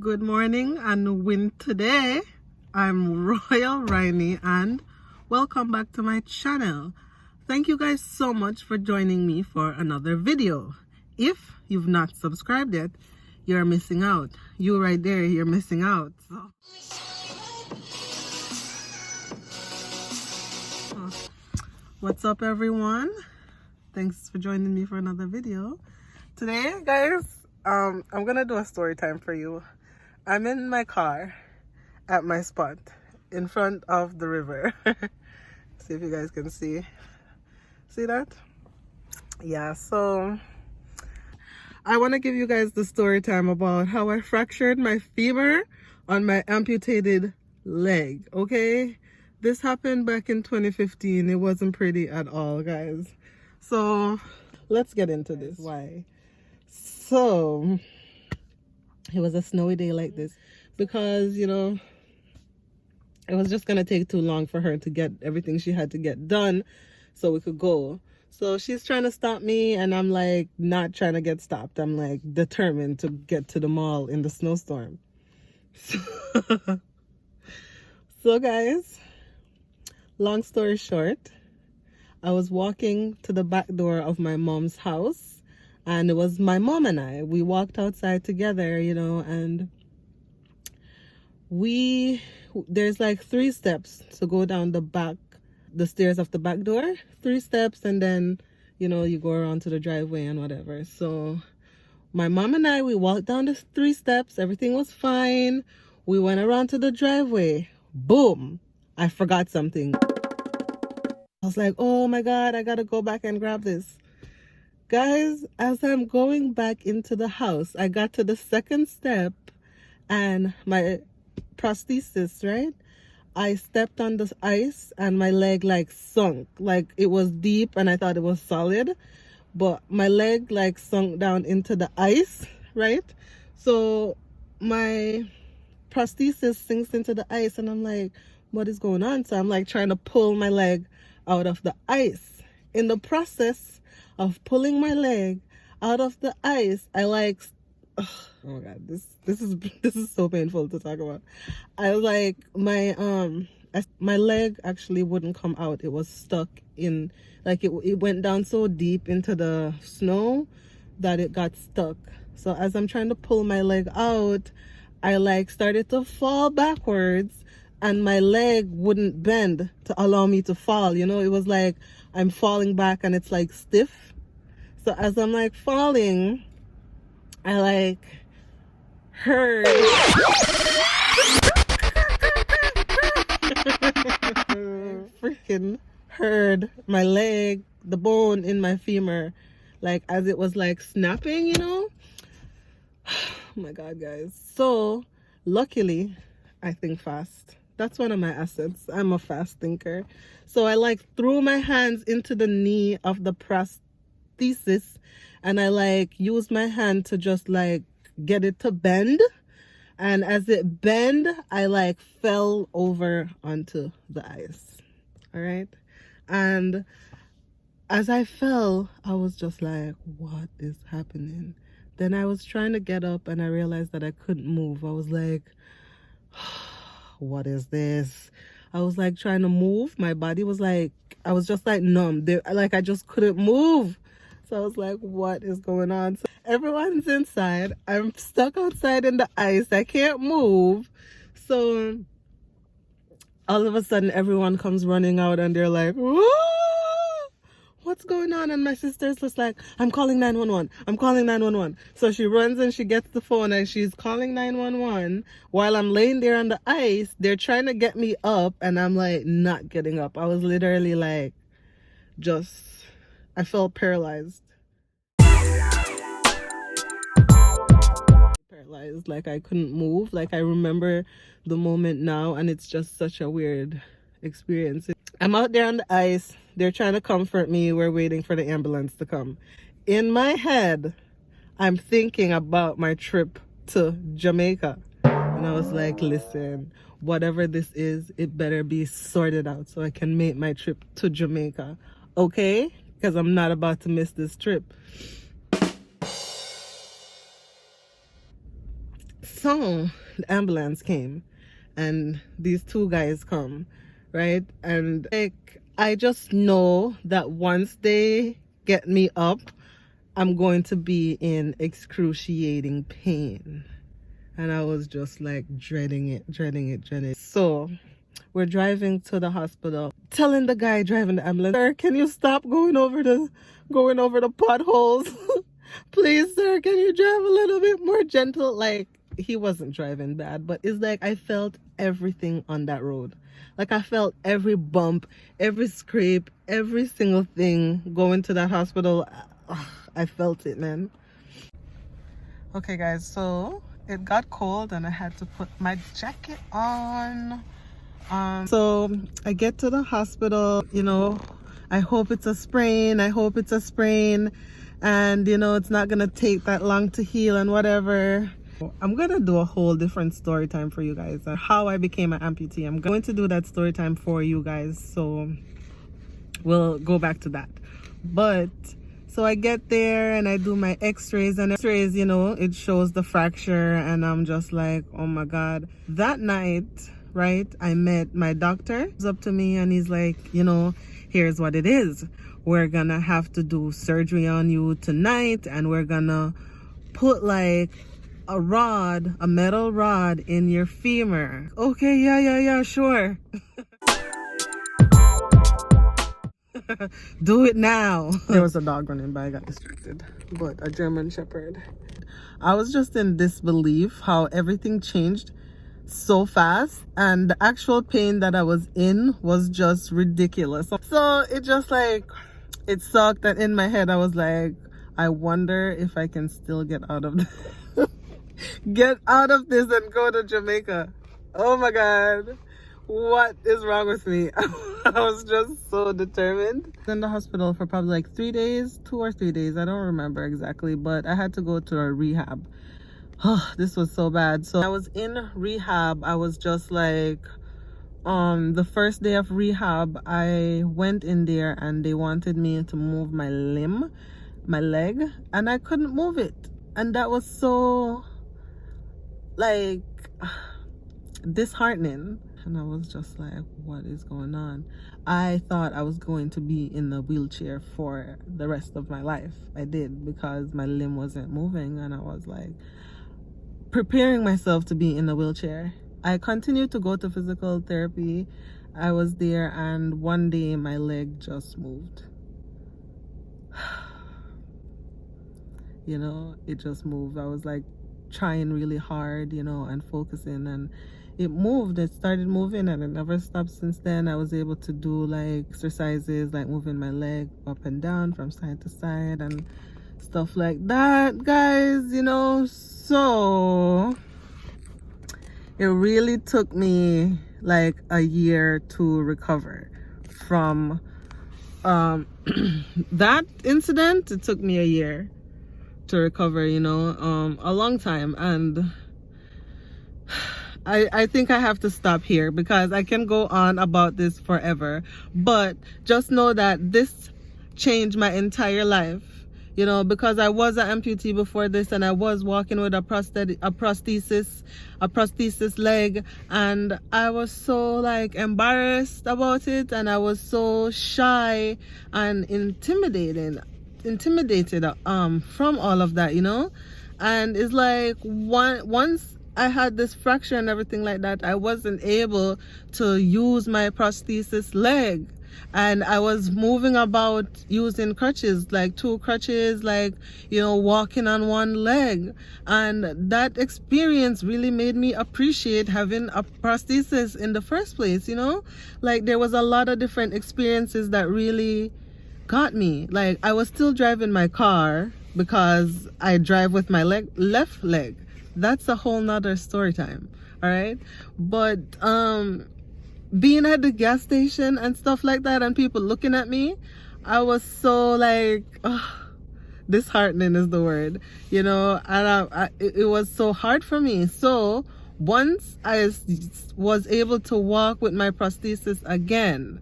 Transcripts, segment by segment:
Good morning and win today. I'm Royal Riney and welcome back to my channel. Thank you guys so much for joining me for another video. If you've not subscribed yet, you're missing out. You right there, you're missing out. What's up everyone? Thanks for joining me for another video. Today guys, I'm gonna do a story time for you. I'm in my car at my spot in front of the river. See if you guys can see that. Yeah, so I want to give you guys the story time about how I fractured my femur on my amputated leg. Okay, this happened back in 2015. It wasn't pretty at all, guys. So let's get into this. Why? So it was a snowy day like this because, you know, it was just gonna take too long for her to get everything she had to get done so we could go. So she's trying to stop me and I'm like not trying to get stopped. I'm like determined to get to the mall in the snowstorm. So guys, long story short, I was walking to the back door of my mom's house. And it was my mom and I. We walked outside together, you know, and there's like 3 steps to go down the stairs of the back door. 3 steps, and then, you know, you go around to the driveway and whatever. So my mom and I, we walked down the 3 steps. Everything was fine. We went around to the driveway. Boom! I forgot something. I was like, oh my God, I gotta go back and grab this. Guys, as I'm going back into the house, I got to the 2nd step and my prosthesis, right? I stepped on the ice and my leg like sunk. Like it was deep and I thought it was solid, but my leg like sunk down into the ice, right? So my prosthesis sinks into the ice and I'm like, what is going on? So I'm like trying to pull my leg out of the ice. In the process of pulling my leg out of the ice, I like, oh my God, this is so painful to talk about. I was like, my leg actually wouldn't come out. It was stuck in, like it went down so deep into the snow that it got stuck. So as I'm trying to pull my leg out, I like started to fall backwards and my leg wouldn't bend to allow me to fall. You know, it was like I'm falling back and it's like stiff. So as I'm like falling, I like heard freaking heard my leg, the bone in my femur, like as it was like snapping, you know. Oh my God, guys. So luckily I think fast. That's one of my assets. I'm a fast thinker. So I like threw my hands into the knee of the prosthesis and I like used my hand to just like get it to bend. And as it bent, I like fell over onto the ice. All right. And as I fell, I was just like, what is happening? Then I was trying to get up and I realized that I couldn't move. I was like, what is this? I was like trying to move. My body was like, I was just like numb. Like I just couldn't move. So I was like, what is going on? So everyone's inside. I'm stuck outside in the ice. I can't move. So all of a sudden everyone comes running out and they're like, whoa! What's going on? And my sister's just like, I'm calling 911. I'm calling 911. So she runs and she gets the phone and she's calling 911 while I'm laying there on the ice. They're trying to get me up and I'm like not getting up. I was literally like, I felt paralyzed. Paralyzed, like I couldn't move. Like I remember the moment now and it's just such a weird experience. I'm out there on the ice. They're trying to comfort me. We're waiting for the ambulance to come. In my head, I'm thinking about my trip to Jamaica. And I was like, listen, whatever this is, it better be sorted out so I can make my trip to Jamaica. Okay? Because I'm not about to miss this trip. So the ambulance came and these two guys come, right? And like I just know that once they get me up, I'm going to be in excruciating pain. And I was just like dreading it, dreading it, dreading it. So we're driving to the hospital, telling the guy driving the ambulance, sir, can you stop going over the potholes? Please, sir, can you drive a little bit more gentle? Like, he wasn't driving bad, but it's like I felt everything on that road. Like I felt every bump, every scrape, every single thing going to that hospital. Ugh, I felt it, man. Okay guys, so it got cold and I had to put my jacket on. So I get to the hospital, you know, I hope it's a sprain, and you know, it's not gonna take that long to heal and whatever. I'm gonna do a whole different story time for you guys, how I became an amputee. I'm going to do that story time for you guys, so we'll go back to that. But so I get there and I do my x-rays, and x-rays, you know, it shows the fracture, and I'm just like, oh my god. That night, right, I met my doctor. He's up to me and he's like, you know, here's what it is. We're gonna have to do surgery on you tonight, and we're gonna put like a metal rod in your femur. Okay, yeah, sure. Do it now. There was a dog running by, I got distracted, but a German Shepherd. I was just in disbelief how everything changed so fast, and the actual pain that I was in was just ridiculous. So it just like, it sucked, and in my head I was like, I wonder if I can still get out of this. Get out of this and go to Jamaica. Oh my god, what is wrong with me? I was just so determined. In the hospital for probably like 3 days, 2 or 3 days, I don't remember exactly, but I had to go to a rehab. This was so bad. So I was in rehab. I was just like, the first day of rehab, I went in there and they wanted me to move my leg, and I couldn't move it. And that was so like disheartening. And I was just like, what is going on? I thought I was going to be in the wheelchair for the rest of my life. I did, because my limb wasn't moving, and I was like preparing myself to be in the wheelchair. I continued to go to physical therapy. I was there, and one day my leg just moved. You know, it just moved. I was like trying really hard, you know, and focusing, and it moved. It started moving, and it never stopped since then. I was able to do like exercises like moving my leg up and down from side to side and stuff like that, guys, you know. So it really took me like a year to recover from that incident. It took me a year to recover, you know, a long time. And I think I have to stop here, because I can go on about this forever, but just know that this changed my entire life, you know, because I was an amputee before this, and I was walking with a prosthesis leg, and I was so like embarrassed about it, and I was so shy and intimidated from all of that, you know. And it's like once I had this fracture and everything like that, I wasn't able to use my prosthesis leg, and I was moving about using crutches, like 2 crutches, like, you know, walking on one leg. And that experience really made me appreciate having a prosthesis in the first place, you know. Like, there was a lot of different experiences that really got me. Like, I was still driving my car because I drive with my left leg. That's a whole nother story time, all right? But being at the gas station and stuff like that, and people looking at me, I was so like, disheartening is the word, you know. And it was so hard for me. So once I was able to walk with my prosthesis again,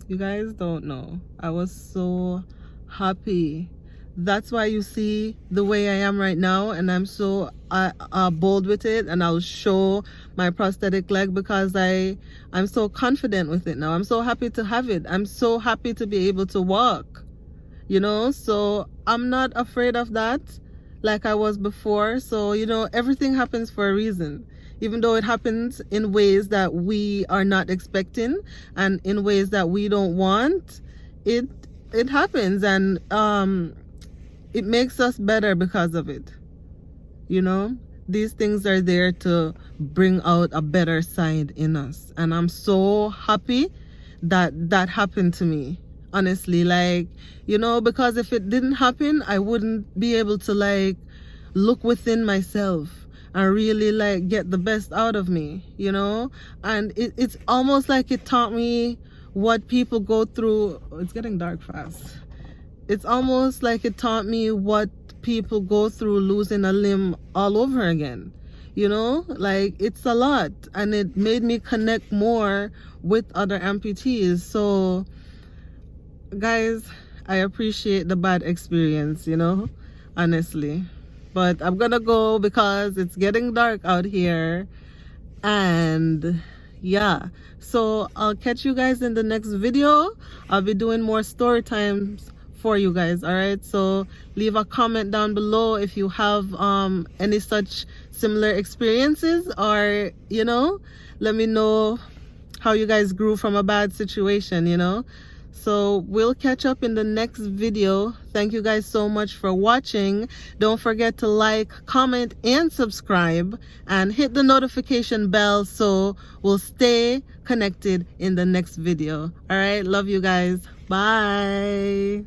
you guys don't know, I was so happy That's why you see the way I am right now, and I'm so bold with it, and I'll show my prosthetic leg because I'm so confident with it now. I'm so happy to have it. I'm so happy to be able to walk, you know. So I'm not afraid of that like I was before. So, you know, everything happens for a reason, even though it happens in ways that we are not expecting and in ways that we don't want. It happens, and it makes us better because of it, you know. These things are there to bring out a better side in us, and I'm so happy that that happened to me, honestly. Like, you know, because if it didn't happen, I wouldn't be able to like look within myself and really like get the best out of me, you know. And it's almost like it taught me what people go through. It's getting dark fast. It's almost like it taught me what people go through losing a limb all over again, you know. Like, it's a lot, and it made me connect more with other amputees. So guys, I appreciate the bad experience, you know, honestly. But I'm gonna go because it's getting dark out here, and yeah, so I'll catch you guys in the next video. I'll be doing more story times for you guys. All right, so leave a comment down below if you have any such similar experiences, or, you know, let me know how you guys grew from a bad situation, you know. So we'll catch up in the next video. Thank you guys so much for watching. Don't forget to like, comment, and subscribe, and hit the notification bell so we'll stay connected in the next video. All right, love you guys. Bye.